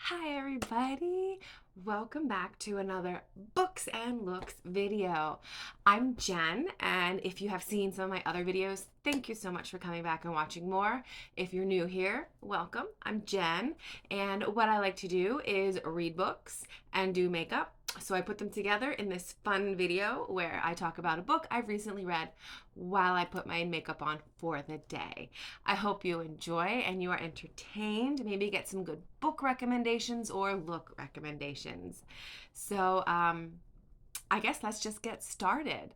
Hi everybody! Welcome back to another Books and Looks video. I'm Jen, and if you have seen some of my other videos, thank you so much for coming back and watching more. If you're new here, welcome. I'm Jen, and what I like to do is read books and do makeup. So I put them together in this fun video where I talk about a book I've recently read while I put my makeup on for the day. I hope you enjoy and you are entertained. Maybe get some good book recommendations or look recommendations. So I guess let's just get started.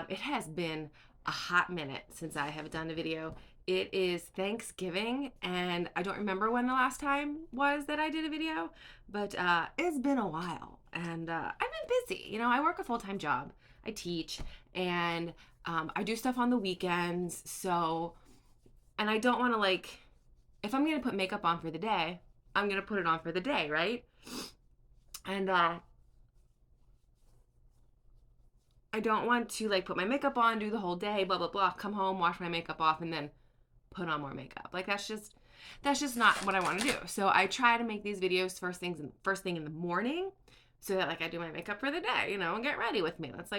It has been a hot minute since I have done a video. It is Thanksgiving, and I don't remember when the last time was that I did a video, but it's been a while, and I've been busy. You know, I work a full-time job. I teach, and I do stuff on the weekends, and I don't want to, like, if I'm going to put makeup on for the day, I'm going to put it on for the day, right? And I don't want to, like, put my makeup on, do the whole day, blah, blah, blah, come home, wash my makeup off, and then put on more makeup. Like, that's just not what I want to do. So I try to make these videos first thing in the morning, so that, like, I do my makeup for the day, you know, and get ready with me. That's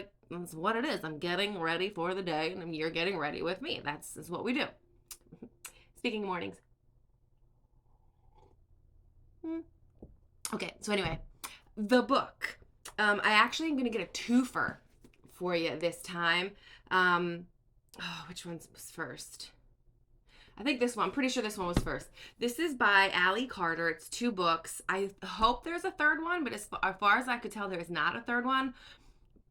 what it is. I'm getting ready for the day, and you're getting ready with me. That's what we do. Speaking of mornings. Okay, so anyway, the book. I actually am going to get a twofer for you this time. Which one was first? I think this one. I'm pretty sure this one was first. This is by Allie Carter. It's 2 books. I hope there's a third one, but as far as I could tell, there is not a third one.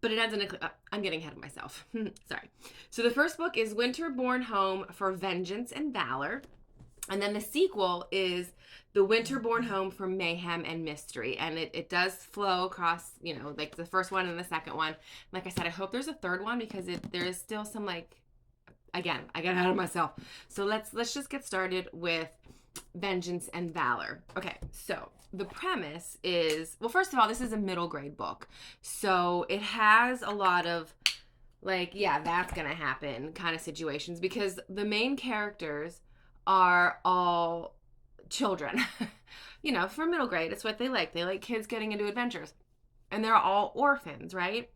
But it ends in a... I'm getting ahead of myself. Sorry. So the first book is Winterborne Home for Vengeance and Valor. And then the sequel is the Winterborne Home for Mayhem and Mystery. And it does flow across, you know, like the first one and the second one. Like I said, I hope there's a third one because there is still some, like... Again, I got ahead of myself. So let's just get started with Vengeance and Valor. Okay, so the premise is, well, first of all, this is a middle grade book. So it has a lot of, like, yeah, that's going to happen kind of situations because the main characters are all children. You know, for middle grade, it's what they like. They like kids getting into adventures. And they're all orphans, right?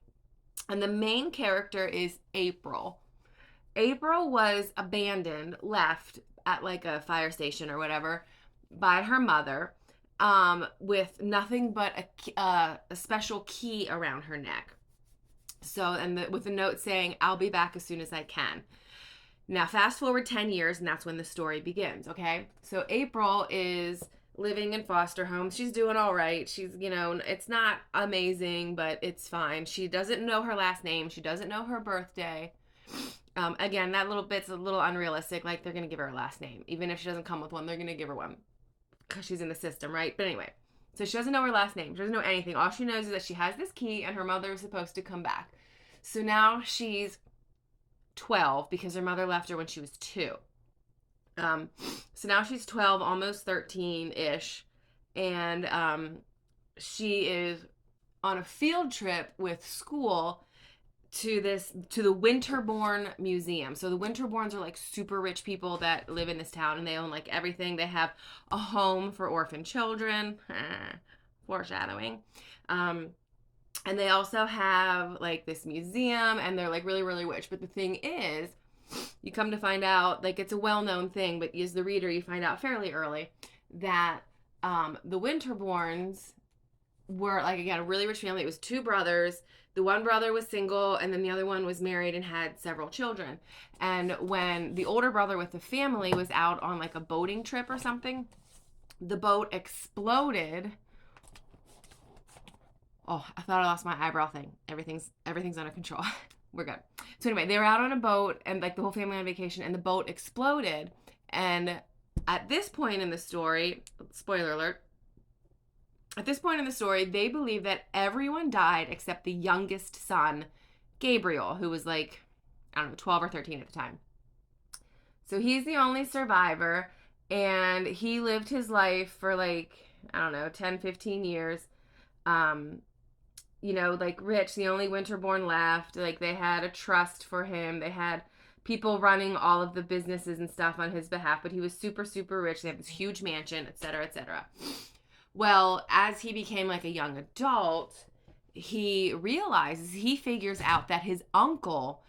And the main character is April. April was abandoned, left at like a fire station or whatever by her mother with nothing but a special key around her neck. So, with a note saying, "I'll be back as soon as I can." Now, fast forward 10 years, and that's when the story begins, okay? So April is living in foster homes. She's doing all right. She's, you know, it's not amazing, but it's fine. She doesn't know her last name. She doesn't know her birthday. Again, that little bit's a little unrealistic. Like, they're going to give her a last name. Even if she doesn't come with one, they're going to give her one. Because she's in the system, right? But anyway. So she doesn't know her last name. She doesn't know anything. All she knows is that she has this key and her mother is supposed to come back. So now she's 12 because her mother left her when she was 2. So now she's 12, almost 13-ish. And she is on a field trip with school to the Winterborne Museum. So the Winterbornes are like super rich people that live in this town, and they own like everything. They have a home for orphan children. Foreshadowing. And they also have like this museum, and they're like really, really rich. But the thing is, you come to find out, like, it's a well-known thing, but as the reader, you find out fairly early that the Winterbornes were, like, again, a really rich family. It was 2 brothers. The one brother was single, and then the other one was married and had several children. And when the older brother with the family was out on, like, a boating trip or something, the boat exploded. Oh, I thought I lost my eyebrow thing. Everything's under control. We're good. So anyway, they were out on a boat, and, like, the whole family on vacation, and the boat exploded. And at this point in the story, spoiler alert, at this point in the story, they believe that everyone died except the youngest son, Gabriel, who was like, I don't know, 12 or 13 at the time. So he's the only survivor, and he lived his life for like, I don't know, 10, 15 years. You know, like, rich, the only Winterborne left. Like, they had a trust for him. They had people running all of the businesses and stuff on his behalf, but he was super, super rich. They have this huge mansion, etc., etc. Well, as he became like a young adult, he figures out that his uncle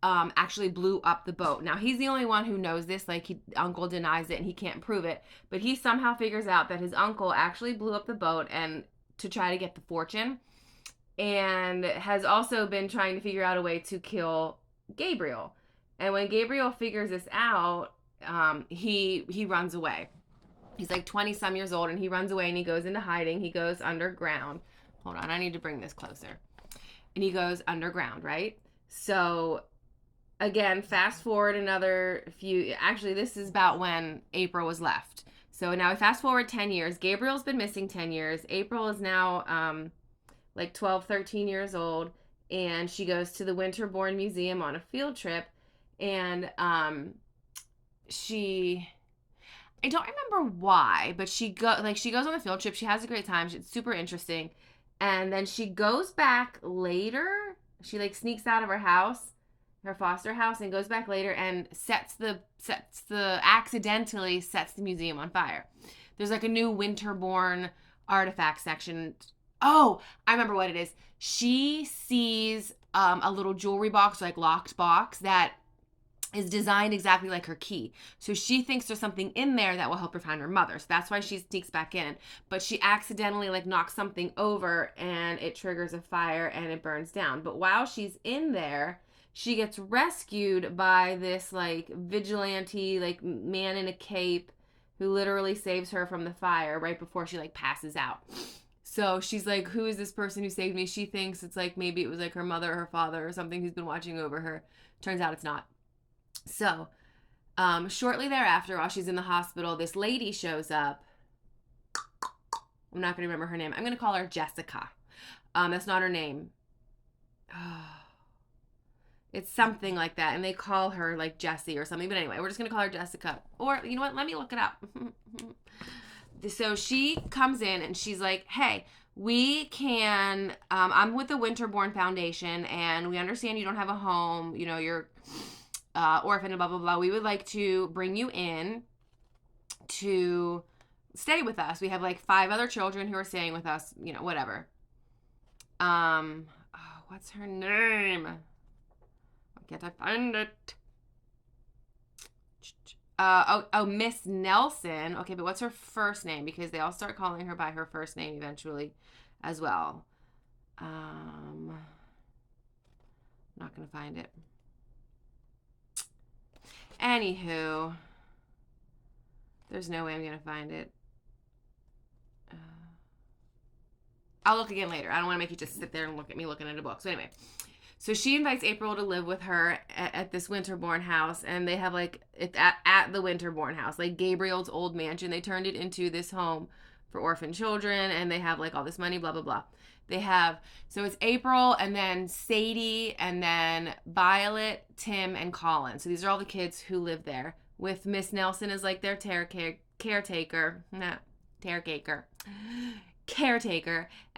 actually blew up the boat. Now, he's the only one who knows this. Like, uncle denies it and he can't prove it. But he somehow figures out that his uncle actually blew up the boat and to try to get the fortune, and has also been trying to figure out a way to kill Gabriel. And when Gabriel figures this out, he runs away. He's like 20 some years old, and he runs away and he goes into hiding. He goes underground. Hold on, I need to bring this closer. And he goes underground, right? So again, fast forward another few, actually this is about when April was left. So now we fast forward 10 years. Gabriel's been missing 10 years. April is now like 12, 13 years old, and she goes to the Winterborne Museum on a field trip, and I don't remember why, but she goes on the field trip. She has a great time. It's super interesting. And then she goes back later. She like sneaks out of her house, her foster house, and goes back later and accidentally sets the museum on fire. There's like a new Winterborne artifact section. Oh, I remember what it is. She sees a little jewelry box, like locked box, that is designed exactly like her key. So she thinks there's something in there that will help her find her mother. So that's why she sneaks back in. But she accidentally like knocks something over and it triggers a fire and it burns down. But while she's in there, she gets rescued by this like vigilante, like man in a cape who literally saves her from the fire right before she like passes out. So she's like, who is this person who saved me? She thinks it's like maybe it was like her mother or her father or something who's been watching over her. Turns out it's not. So, shortly thereafter, while she's in the hospital, this lady shows up. I'm not going to remember her name. I'm going to call her Jessica. That's not her name. It's something like that. And they call her like Jessie or something. But anyway, we're just going to call her Jessica. Or, you know what? Let me look it up. So she comes in and she's like, hey, we can, I'm with the Winterborne Foundation and we understand you don't have a home. You know, you're orphan and blah, blah, blah. We would like to bring you in to stay with us. We have like 5 other children who are staying with us, you know, whatever. What's her name? Why can't I find it? Miss Nelson. Okay, but what's her first name? Because they all start calling her by her first name eventually as well. Not gonna find it. Anywho, there's no way I'm gonna find it. I'll look again later. I don't want to make you just sit there and look at me looking at a book. So anyway, so she invites April to live with her at this Winterborne house, and they have like it's at the Winterborne house, like Gabriel's old mansion. They turned it into this home for orphan children, and they have like all this money, blah blah blah. They have, so it's April and then Sadie and then Violet, Tim, and Colin. So these are all the kids who live there, with Miss Nelson as like their caretaker. And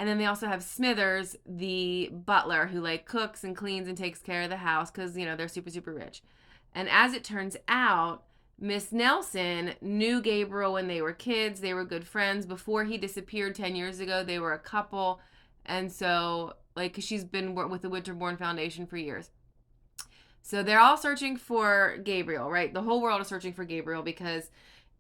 then they also have Smithers, the butler, who like cooks and cleans and takes care of the house because, you know, they're super, super rich. And as it turns out, Miss Nelson knew Gabriel when they were kids. They were good friends. Before he disappeared 10 years ago, they were a couple. And so, like, she's been with the Winterborne Foundation for years. So they're all searching for Gabriel, right? The whole world is searching for Gabriel because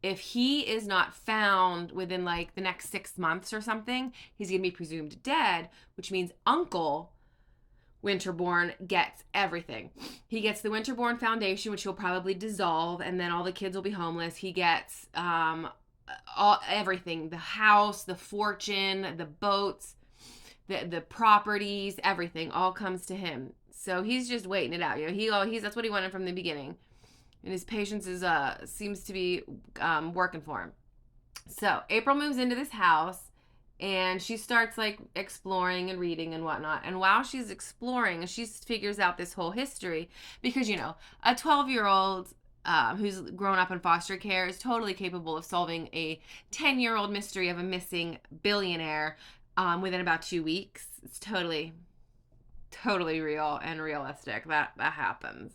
if he is not found within, like, the next 6 months or something, he's going to be presumed dead, which means Uncle Winterborne gets everything. He gets the Winterborne Foundation, which he'll probably dissolve, and then all the kids will be homeless. He gets everything, the house, the fortune, the boats, the properties, everything all comes to him. So he's just waiting it out. You know, that's what he wanted from the beginning. And his patience seems to be working for him. So April moves into this house and she starts like exploring and reading and whatnot. And while she's exploring, she figures out this whole history because, you know, a 12-year-old who's grown up in foster care is totally capable of solving a 10-year-old mystery of a missing billionaire within about 2 weeks. It's totally real and realistic. That happens.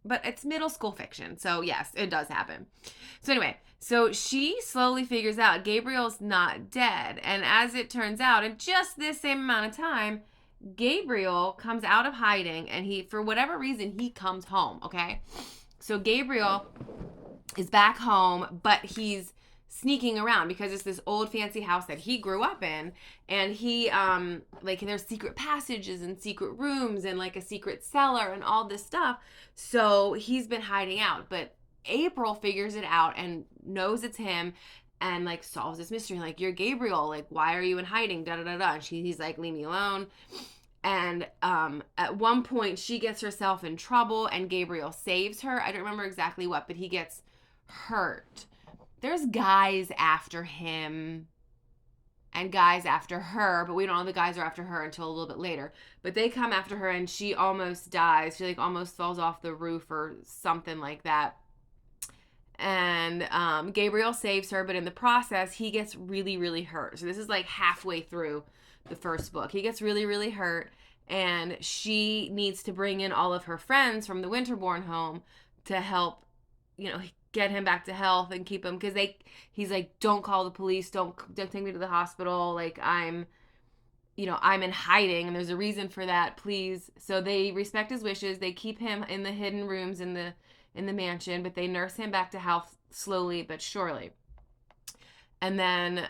But it's middle school fiction. So yes, it does happen. So anyway, So she slowly figures out Gabriel's not dead. And as it turns out, in just this same amount of time, Gabriel comes out of hiding and he, for whatever reason, he comes home, okay? So Gabriel is back home, but he's sneaking around because it's this old fancy house that he grew up in, and he like there's secret passages and secret rooms and like a secret cellar and all this stuff. So he's been hiding out, but April figures it out and knows it's him and like solves this mystery. Like, you're Gabriel, like why are you in hiding, da da da da. And he's like, leave me alone. And at one point she gets herself in trouble and Gabriel saves her. I don't remember exactly what, but he gets hurt. There's guys after him and guys after her, but we don't know the guys are after her until a little bit later. But they come after her and she almost dies. She like almost falls off the roof or something like that. And Gabriel saves her, but in the process, he gets really, really hurt. So this is like halfway through the first book. He gets really, really hurt, and she needs to bring in all of her friends from the Winterborne Home to help, get him back to health and keep him, because he's like, don't call the police, don't take me to the hospital, like I'm in hiding and there's a reason for that, please. So they respect his wishes. They keep him in the hidden rooms in the mansion, but they nurse him back to health slowly but surely. And then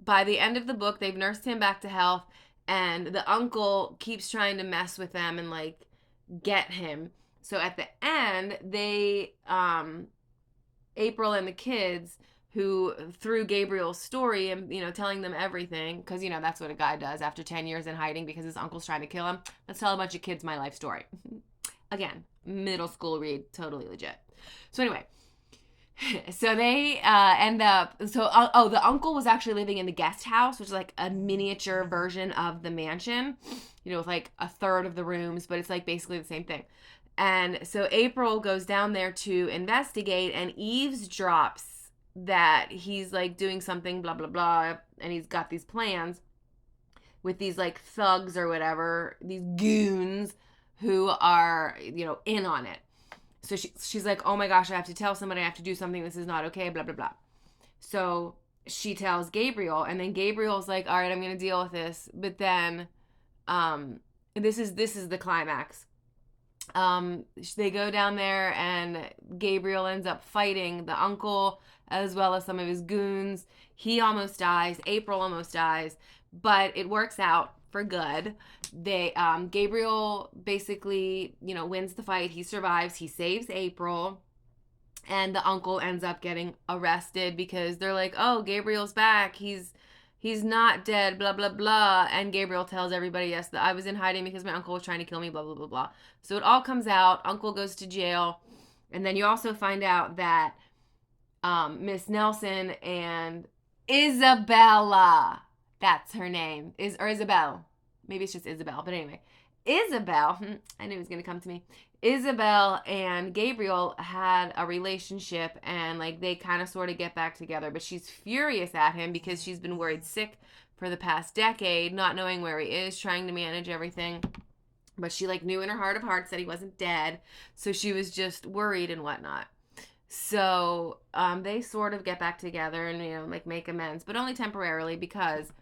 by the end of the book, they've nursed him back to health, and the uncle keeps trying to mess with them and like get him. So at the end, they April and the kids, who through Gabriel's story and telling them everything, because that's what a guy does after 10 years in hiding because his uncle's trying to kill him. Let's tell a bunch of kids my life story. Again, middle school read, totally legit. So anyway, so they end up, the uncle was actually living in the guest house, which is like a miniature version of the mansion, with like a third of the rooms, but it's like basically the same thing. And so April goes down there to investigate and eavesdrops that he's like doing something, blah, blah, blah. And he's got these plans with these like thugs or whatever, these goons who are, in on it. So she's like, oh my gosh, I have to tell somebody, I have to do something. This is not okay, blah, blah, blah. So she tells Gabriel, and then Gabriel's like, all right, I'm going to deal with this. But then this is the climax. They go down there and Gabriel ends up fighting the uncle as well as some of his goons. He almost dies. April almost dies, but it works out for good. Gabriel basically, wins the fight. He survives. He saves April, and the uncle ends up getting arrested because they're like, oh, Gabriel's back. He's not dead, blah, blah, blah. And Gabriel tells everybody, yes, that I was in hiding because my uncle was trying to kill me, blah, blah, blah, blah. So it all comes out. Uncle goes to jail. And then you also find out that Miss Nelson and Isabella, that's her name, or Isabel. Maybe it's just Isabel. But anyway, Isabel, I knew it was going to come to me. Isabel and Gabriel had a relationship, and like they kind of sort of get back together, but she's furious at him because she's been worried sick for the past decade, not knowing where he is, trying to manage everything. But she like knew in her heart of hearts that he wasn't dead, so she was just worried and whatnot. So they sort of get back together and like make amends, but only temporarily, because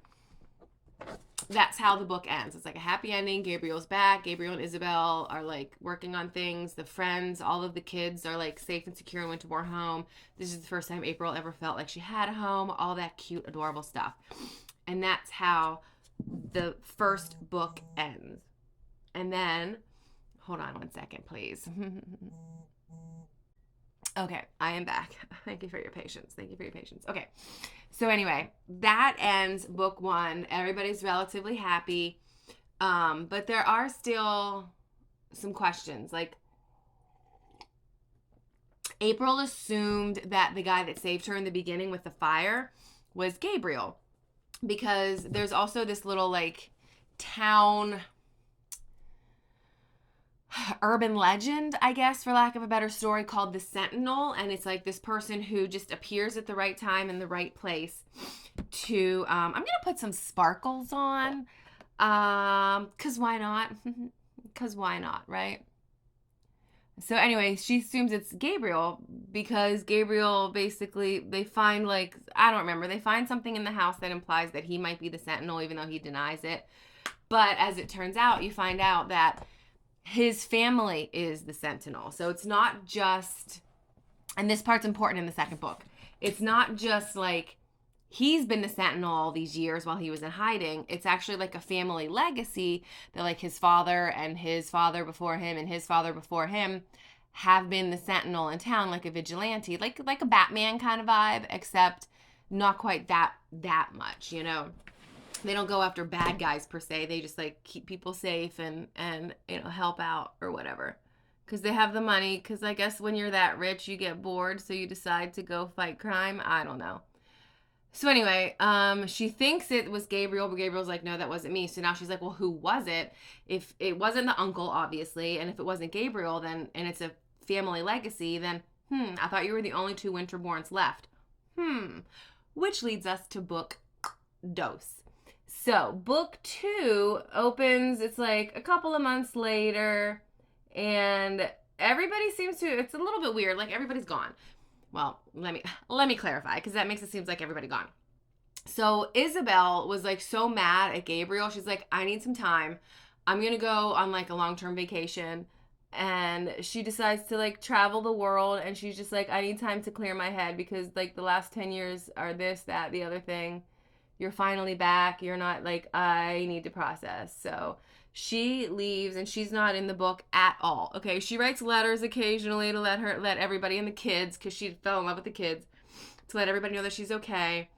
that's how the book ends. It's like a happy ending. Gabriel's back. Gabriel and Isabel are like working on things. The friends, all of the kids are like safe and secure in Winterborne Home. This is the first time April ever felt like she had a home. All that cute, adorable stuff. And that's how the first book ends. And then, hold on one second, please. Okay, I am back. Thank you for your patience. Okay. So anyway, that ends book one. Everybody's relatively happy. But there are still some questions. Like, April assumed that the guy that saved her in the beginning with the fire was Gabriel, because there's also this little like town urban legend, I guess, for lack of a better story, called the Sentinel. And it's like this person who just appears at the right time in the right place to, I'm going to put some sparkles on, cause why not? Cause why not, right? So anyway, she assumes it's Gabriel because Gabriel basically, they find like, I don't remember, they find something in the house that implies that he might be the Sentinel even though he denies it. But as it turns out, you find out that his family is the Sentinel. So it's not just, and this part's important in the second book, it's not just like he's been the Sentinel all these years while he was in hiding. It's actually like a family legacy that like his father and his father before him and his father before him have been the Sentinel in town, like a vigilante, like a Batman kind of vibe, except not quite that much, you know. They don't go after bad guys per se. They just like keep people safe and you know, help out or whatever. Because they have the money. Because I guess when you're that rich, you get bored, so you decide to go fight crime. I don't know. So anyway, she thinks it was Gabriel, but Gabriel's like, no, that wasn't me. So now she's like, well, who was it? If it wasn't the uncle, obviously, and if it wasn't Gabriel, then, and it's a family legacy, then, I thought you were the only two Winterborns left. Which leads us to book Dose. So book 2 opens, it's like a couple of months later, and everybody seems to, it's a little bit weird, like everybody's gone. Well, let me clarify, because that makes it seem like everybody gone. So Isabel was like so mad at Gabriel. She's like, I need some time. I'm going to go on like a long-term vacation. And she decides to like travel the world. And she's just like, I need time to clear my head because like the last 10 years are this, that, the other thing. You're finally back. You're not, like, I need to process. So she leaves and she's not in the book at all. Okay, she writes letters occasionally to let everybody and the kids, because she fell in love with the kids, to let everybody know that she's okay.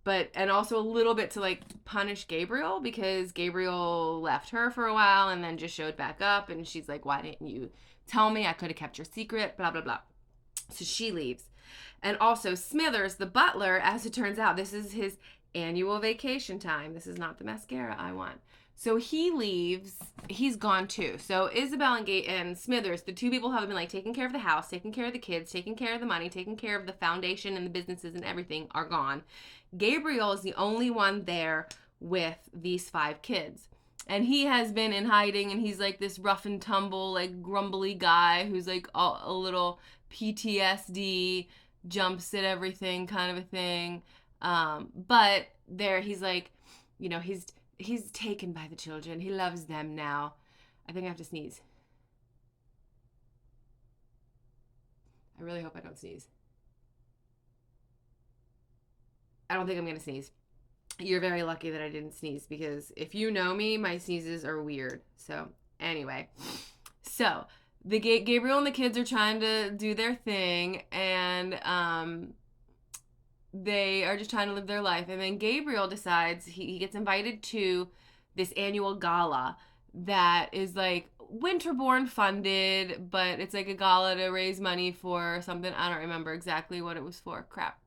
But, and also a little bit to like punish Gabriel, because Gabriel left her for a while and then just showed back up, and she's like, why didn't you tell me? I could have kept your secret, blah, blah, blah. So she leaves. And also Smithers, the butler, as it turns out, this is his annual vacation time. This is not the mascara I want. So he leaves. He's gone too. So Isabel and Smithers, the two people who have been like taking care of the house, taking care of the kids, taking care of the money, taking care of the foundation and the businesses and everything, are gone. Gabriel is the only one there with these 5 kids. And he has been in hiding, and he's like this rough and tumble, like grumbly guy who's like a little PTSD, jumps at everything kind of a thing. But there he's like, you know, he's taken by the children. He loves them now. I think I have to sneeze. I really hope I don't sneeze. I don't think I'm going to sneeze. You're very lucky that I didn't sneeze, because if you know me, my sneezes are weird. So anyway, so the Gabriel and the kids are trying to do their thing, and they are just trying to live their life. And then Gabriel decides he gets invited to this annual gala that is like Winterborne funded, but it's like a gala to raise money for something. I don't remember exactly what it was for. Crap.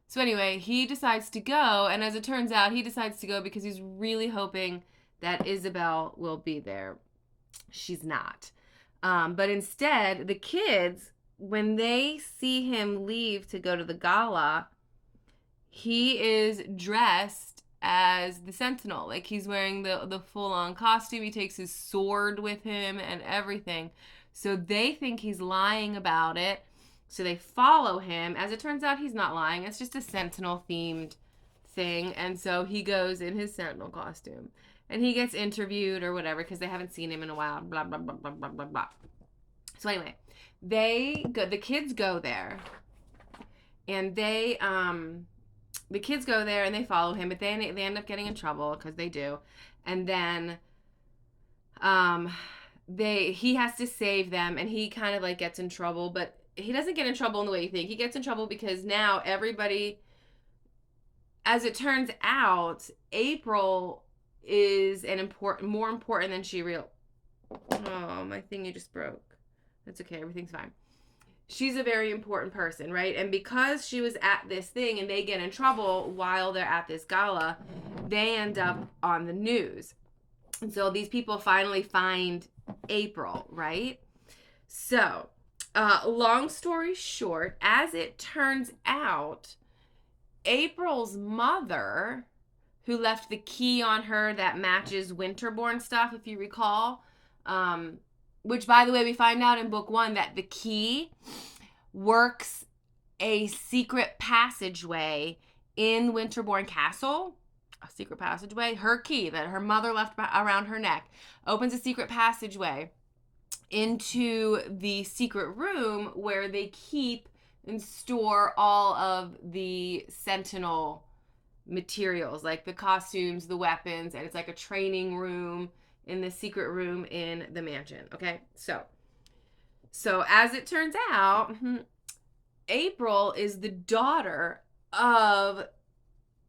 So anyway, he decides to go, and as it turns out, he decides to go because he's really hoping that Isabel will be there. She's not. But instead, the kids, when they see him leave to go to the gala, he is dressed as the Sentinel. Like, he's wearing the full-on costume. He takes his sword with him and everything. So they think he's lying about it. So they follow him. As it turns out, he's not lying. It's just a Sentinel-themed thing. And so he goes in his Sentinel costume. And he gets interviewed or whatever because they haven't seen him in a while. Blah, blah, blah, blah, blah, blah, blah. So anyway, the kids go there. And the kids go there and they follow him. But they end up getting in trouble, because they do. And then he has to save them. And he kind of like gets in trouble. But he doesn't get in trouble in the way you think. He gets in trouble because now everybody, as it turns out, April is more important than she real. Oh, my thingy just broke. That's okay. Everything's fine. She's a very important person, right? And because she was at this thing and they get in trouble while they're at this gala, they end up on the news. And so these people finally find April, right? So, long story short, as it turns out, April's mother, who left the key on her that matches Winterborne stuff, if you recall, which, by the way, we find out in book 1 that the key works a secret passageway in Winterborne Castle. A secret passageway. Her key that her mother left around her neck opens a secret passageway into the secret room where they keep and store all of the Sentinel materials, like the costumes, the weapons, and it's like a training room in the secret room in the mansion. Okay, so as it turns out, April is the daughter of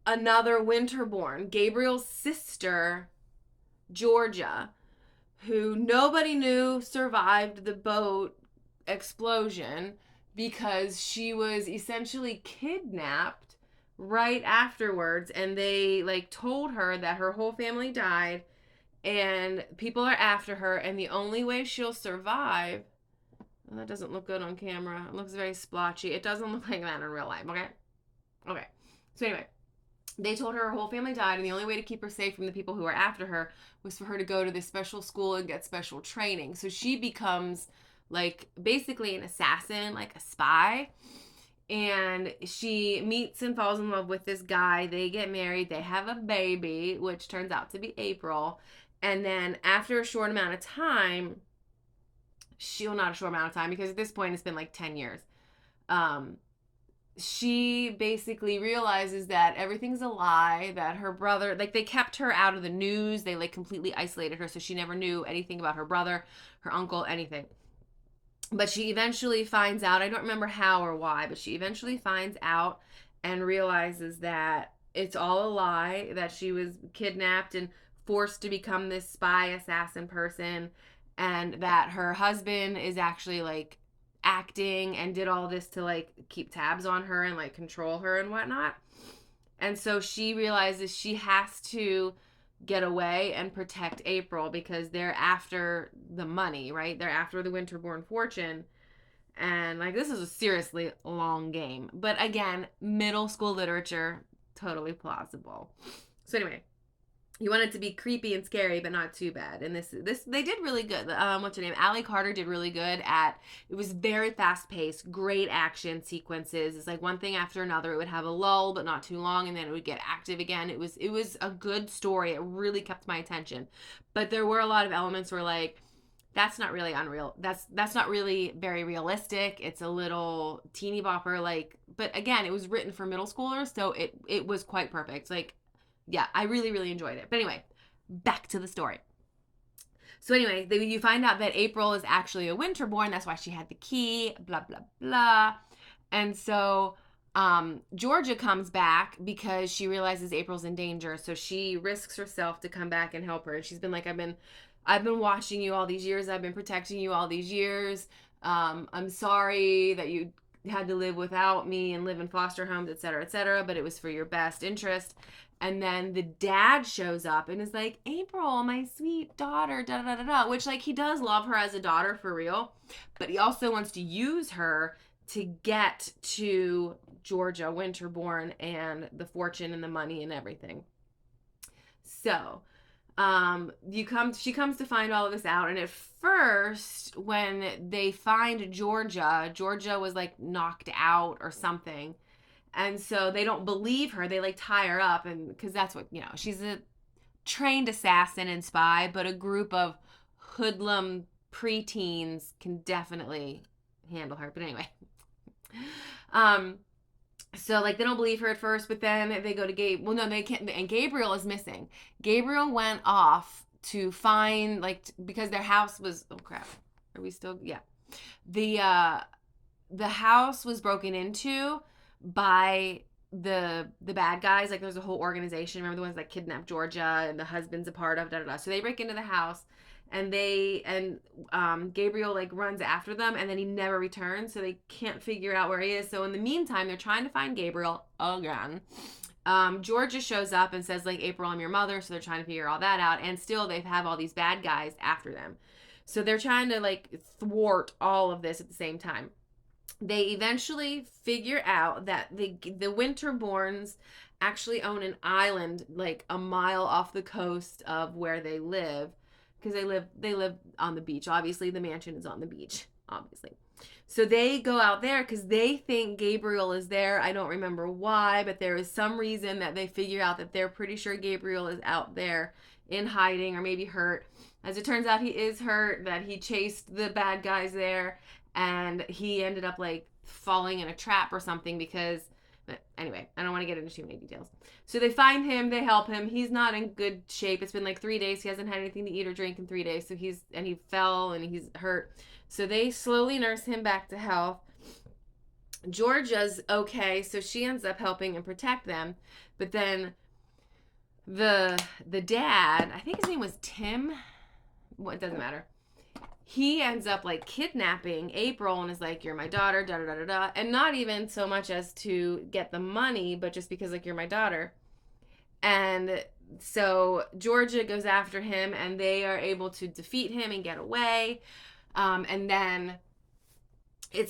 another Winterborne, Gabriel's sister, Georgia, who nobody knew survived the boat explosion because she was essentially kidnapped right afterwards, and they like told her that her whole family died and people are after her, and the only way she'll survive. Well, that doesn't look good on camera. It looks very splotchy. It doesn't look like that in real life. Okay, so anyway, they told her whole family died, and the only way to keep her safe from the people who were after her was for her to go to this special school and get special training. So she becomes like basically an assassin, like a spy. And she meets and falls in love with this guy. They get married. They have a baby, which turns out to be April. And then after a short amount of time, not a short amount of time, because at this point it's been like 10 years. She basically realizes that everything's a lie, that her brother, like they kept her out of the news. They like completely isolated her. So she never knew anything about her brother, her uncle, anything. But she eventually finds out, I don't remember how or why, but she eventually finds out and realizes that it's all a lie, that she was kidnapped and forced to become this spy assassin person, and that her husband is actually like acting and did all this to like keep tabs on her and like control her and whatnot. And so she realizes she has to get away and protect April because they're after the money, right? They're after the Winterborne fortune. And like, this is a seriously long game. But again, middle school literature, totally plausible. So anyway, you want it to be creepy and scary, but not too bad. And this they did really good. What's her name? Allie Carter did really good at. It was very fast paced, great action sequences. It's like one thing after another. It would have a lull, but not too long, and then it would get active again. It was a good story. It really kept my attention. But there were a lot of elements where like, that's not really unreal. That's not really very realistic. It's a little teeny bopper, like. But again, it was written for middle schoolers, so it was quite perfect. Like. Yeah, I really, really enjoyed it. But anyway, back to the story. So anyway, you find out that April is actually a Winterborne. That's why she had the key, blah, blah, blah. And so Georgia comes back because she realizes April's in danger. So she risks herself to come back and help her. And she's been like, I've been watching you all these years. I've been protecting you all these years. I'm sorry that you had to live without me and live in foster homes, et cetera, but it was for your best interest. And then the dad shows up and is like, April, my sweet daughter, da-da-da-da-da, which, like, he does love her as a daughter for real, but he also wants to use her to get to Georgia Winterborne and the fortune and the money and everything. So, she comes to find all of this out, and at first, when they find Georgia was, like, knocked out or something. And so they don't believe her. They like tie her up, and because that's what, she's a trained assassin and spy, but a group of hoodlum preteens can definitely handle her. But anyway, so like they don't believe her at first, but then they go to Gabe. Well, no, they can't. And Gabriel is missing. Gabriel went off to find because their house was. Oh crap! Are we still? Yeah, the house was broken into by the bad guys. Like there's a whole organization. Remember the ones that kidnapped Georgia and the husband's a part of, So they break into the house and Gabriel like runs after them, and then he never returns, so they can't figure out where he is. So in the meantime, they're trying to find Gabriel again. Georgia shows up and says like, April, I'm your mother. So they're trying to figure all that out, and still they have all these bad guys after them. So they're trying to like thwart all of this at the same time. They eventually figure out that the Winterborns actually own an island like a mile off the coast of where they live because they live on the beach. Obviously, the mansion is on the beach, obviously. So they go out there because they think Gabriel is there. I don't remember why, but there is some reason that they figure out that they're pretty sure Gabriel is out there in hiding or maybe hurt. As it turns out, he is hurt, that he chased the bad guys there, and he ended up like falling in a trap or something because, but anyway, I don't want to get into too many details. So they find him, they help him. He's not in good shape. It's been like 3 days. He hasn't had anything to eat or drink in 3 days. So he fell and he's hurt. So they slowly nurse him back to health. Georgia's okay, so she ends up helping and protect them. But then the dad, I think his name was Tim. Well, it doesn't matter. He ends up like kidnapping April and is like, you're my daughter, da da da da da. And not even so much as to get the money, but just because like, you're my daughter. And so Georgia goes after him and they are able to defeat him and get away. And then it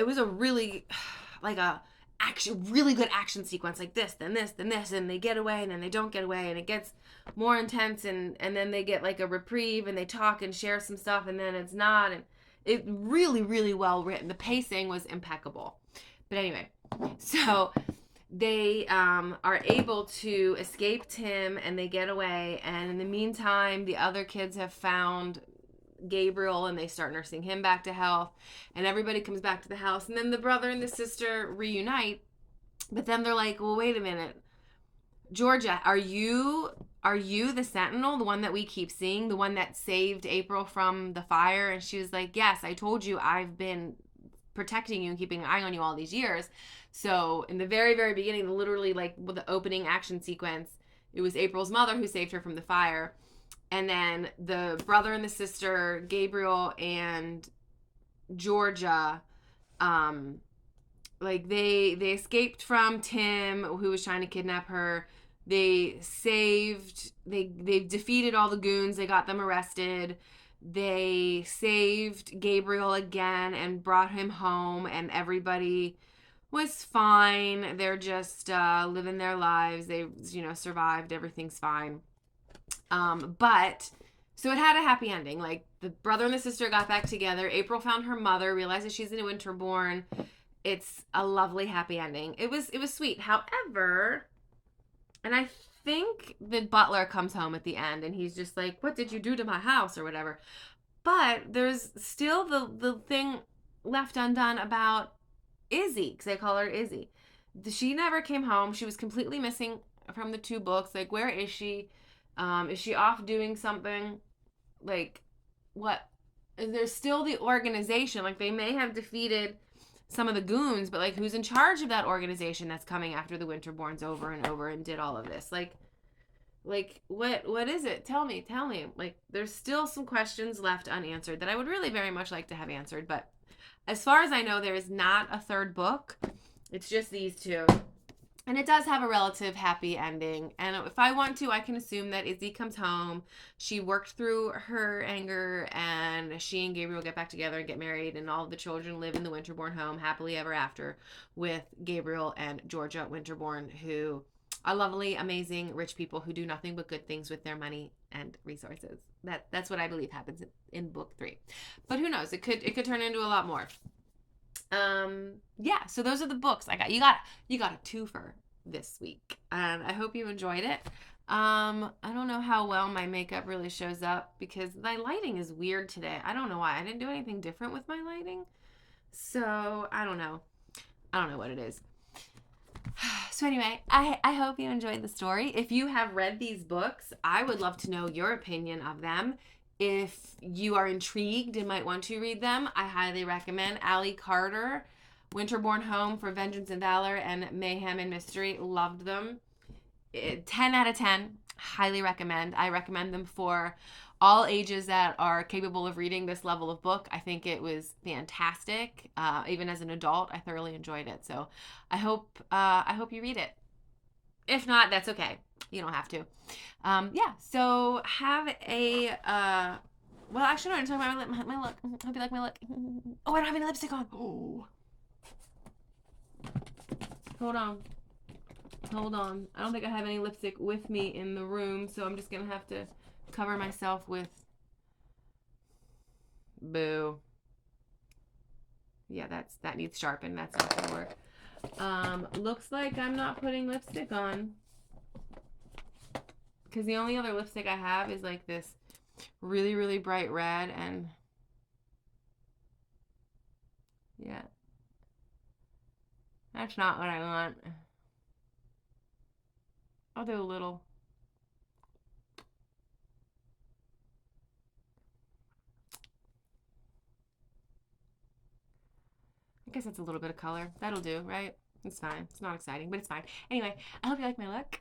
was a really like a really good action sequence, like this, then this, then this, and they get away and then they don't get away and it gets more intense and then they get like a reprieve and they talk and share some stuff and then it's not, and it really, really well written. The pacing was impeccable. But anyway, so they are able to escape Tim and they get away, and in the meantime the other kids have found Gabriel and they start nursing him back to health, and everybody comes back to the house, and then the brother and the sister reunite. But then they're like, well, wait a minute, Georgia, are you the sentinel, the one that we keep seeing, the one that saved April from the fire? And she was like, yes, I told you I've been protecting you and keeping an eye on you all these years. So in the very, very beginning, literally like with the opening action sequence, it was April's mother who saved her from the fire. And then the brother and the sister, Gabriel and Georgia, like they escaped from Tim, who was trying to kidnap her. They defeated all the goons. They got them arrested. They saved Gabriel again and brought him home, and everybody was fine. They're just living their lives. They, survived. Everything's fine. But so it had a happy ending. Like the brother and the sister got back together. April found her mother, realized that she's in Winterborne. It's a lovely happy ending. It was sweet. However, and I think the butler comes home at the end and he's just like, what did you do to my house or whatever? But there's still the thing left undone about Izzy, because they call her Izzy. She never came home. She was completely missing from the 2 books. Like, where is she? Is she off doing something? Like, what? There's still the organization. Like, they may have defeated some of the goons, but, like, who's in charge of that organization that's coming after the Winterborns over and over and did all of this? Like, what is it? Tell me. Like, there's still some questions left unanswered that I would really very much like to have answered. But as far as I know, there is not a 3rd book. It's just these 2. And it does have a relative happy ending. And if I want to, I can assume that Izzy comes home. She worked through her anger, and she and Gabriel get back together and get married, and all of the children live in the Winterborne home happily ever after with Gabriel and Georgia Winterborne, who are lovely, amazing, rich people who do nothing but good things with their money and resources. That's what I believe happens in book 3. But who knows? It could turn into a lot more. Yeah, so those are the books I got. You got a twofer this week, and I hope you enjoyed it. I don't know how well my makeup really shows up because my lighting is weird today. I don't know why. I didn't do anything different with my lighting, so I don't know what it is. So anyway, I hope you enjoyed the story. If you have read these books, I would love to know your opinion of them. If you are intrigued and might want to read them, I highly recommend Allie Carter, Winterborne Home for Vengeance and Valor, and Mayhem and Mystery. Loved them. 10 out of 10. Highly recommend. I recommend them for all ages that are capable of reading this level of book. I think it was fantastic. Even as an adult, I thoroughly enjoyed it. So I hope you read it. If not, that's okay. You don't have to. Yeah, so have a, well, actually, no, I'm talking about my look. Hope you like my look. Oh, I don't have any lipstick on. Oh. Hold on. I don't think I have any lipstick with me in the room, so I'm just going to have to cover myself with Boo. Yeah, that needs sharpened. That's not gonna work. Looks like I'm not putting lipstick on, because the only other lipstick I have is like this really, really bright red, and yeah, that's not what I want. I'll do a little. I guess that's a little bit of color. That'll do, right? It's fine. It's not exciting, but it's fine. Anyway, I hope you like my look.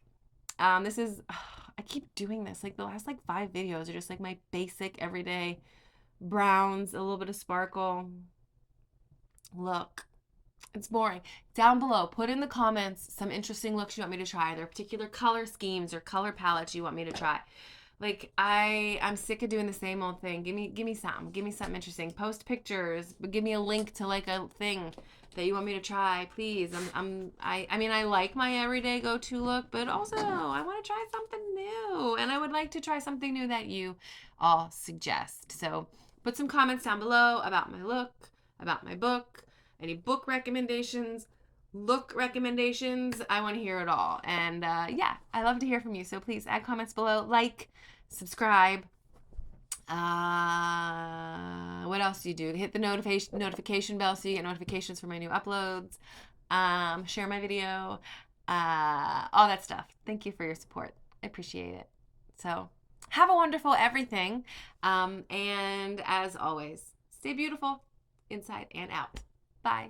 This is, I keep doing this. Like the last like 5 videos are just like my basic everyday browns, a little bit of sparkle. Look, it's boring. Down below, put in the comments some interesting looks you want me to try. Are there particular color schemes or color palettes you want me to try? Like I'm sick of doing the same old thing. Give me something interesting. Post pictures, but give me a link to like a thing that you want me to try, please. I mean, I like my everyday go-to look, but also I want to try something new, and I would like to try something new that you all suggest. So put some comments down below about my look, about my book, any book recommendations, look recommendations. I want to hear it all. And yeah, I love to hear from you. So please add comments below, like, subscribe. What else do you do? Hit the notification bell so you get notifications for my new uploads. Share my video. All that stuff. Thank you for your support. I appreciate it. So have a wonderful everything. And as always, stay beautiful inside and out. Bye.